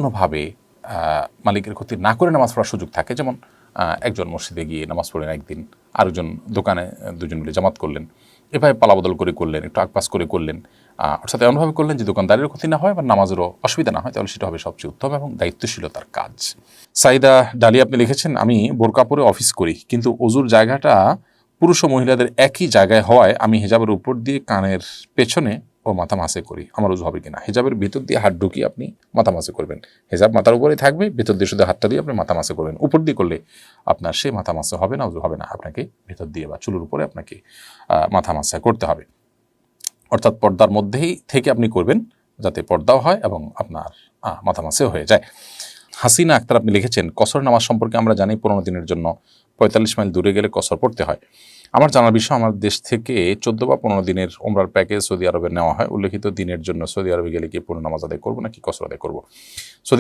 কোনোভাবে মালিকের ক্ষতি না করে নামাজ পড়ার সুযোগ থাকে, যেমন একজন মসজিদে গিয়ে নামাজ পড়লেন একদিন, আরেকজন দোকানে দুজন মিলে জামাত করলেন, এভাবে পালাবদল করে করলেন, একটু আকপাস করে করলেন, অর্থাৎ এমনভাবে করলেন যে দোকানদারের ক্ষতি না হয় বা নামাজেরও অসুবিধা না হয়, তাহলে সেটা হবে সবচেয়ে উত্তম এবং দায়িত্বশীলতার কাজ। সাইদা ডালি আপনি লিখেছেন, আমি বোরকা পরে অফিস করি, কিন্তু অজুর জায়গাটা পুরুষ ও মহিলাদের একই জায়গায় হওয়ায় আমি হিজাবের উপর দিয়ে কানের পেছনে ও মাথা মাসে করি, আমার উজু হবে কিনা? হিজাবের ভিতর দিয়ে হাত ঢুকিয়ে আপনি মাথা মাসে করবেন, হিজাব মাথার উপরেই থাকবে, ভিতর দিয়ে শুধু হাতটা দিয়ে আপনি মাথা মাসে করবেন। উপর দিয়ে করলে আপনার সে মাথা মাসে হবে না, উজু হবে না, আপনাকে ভিতর দিয়ে বা চুলের উপরে আপনাকে মাথা মাসা করতে হবে। অর্থাৎ পর্দার মধ্যেই থেকে আপনি করবেন, যাতে পর্দাও হয় এবং আপনার মাথা মাসেও হয়ে যায়। হাসিনা আক্তার আপনি লিখেছেন, কসর নামাজ সম্পর্কে আমরা জানি 15 দিনের জন্য 45 মাইল দূরে গেলে কসর পড়তে হয়। আমার জানার বিষয়, আমার দেশ থেকে 14 বা 15 দিনের ওমরার প্যাকেজ সৌদি আরবে নেওয়া হয়, উল্লেখিত দিনের জন্য সৌদি আরবে গেলে কি পুরো নামাজ আদায় করবো নাকি কসর আদায় করবো?